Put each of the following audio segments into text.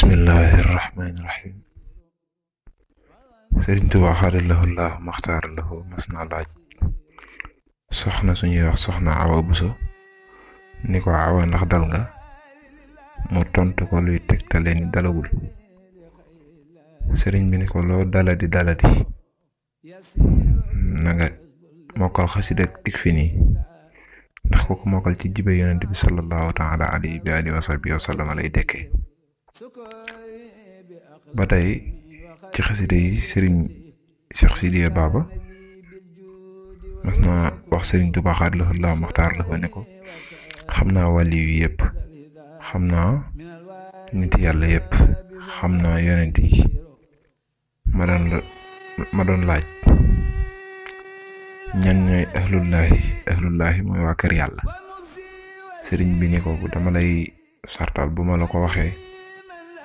bismillahi rahmaani rahim. Sëriñ Tuubaa xaadallahu llaahu maxtaar lahu mas naa laaj soxna suñuy wax soxna Awa Buso ni ko Awa ndax dal nga, mu tontu ko luy tegtale ni dalagul. sëriñ bi ni ko loo daladi na nga mokkal xasida dik fi nii, ndax ko mokkal ci jibe yonent bi sallallahu taala alayhi wa alihi wa sahbihi wa sallam lay dekkee. ba tey ci xasida yi sëriñ Cheikh Sidiya Baba mas naa wax sëriñ Tuubaa xaadallahu llaahu maxtaar lahu ne ko xam naa wàlli yu yëpp, xam naa nit yàlla yëpp, xam naa yonent yi, ma doon laaj ñan ñooy ahlullaahi mooy waa kër yàlla. sëriñ bi ni ko dama lay sartal bu ma la ko waxee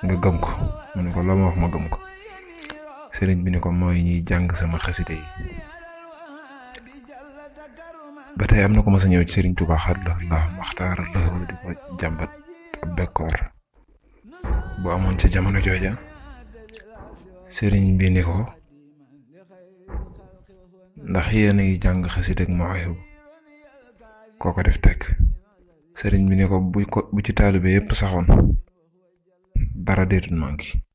nga gëm ko. mu ne ko loo ma wax ma gëm ko. sëriñ bi ni ko mooy ñiy jàng sama xasida yi. ba tey am na ko mas a ñëw ci sëriñ Tuubaa xaadallahu llaahu maxtaar lahu di ko jàmbat ab bekkoor bu amoon ci jamono jooja. sëriñ bi ni ko ndax yéen a ngi jàng xasida ak Mawaahibu. kooko def tekk. sëriñ bi ni ko bu ci taalibe yépp saxoon dara deetul manki.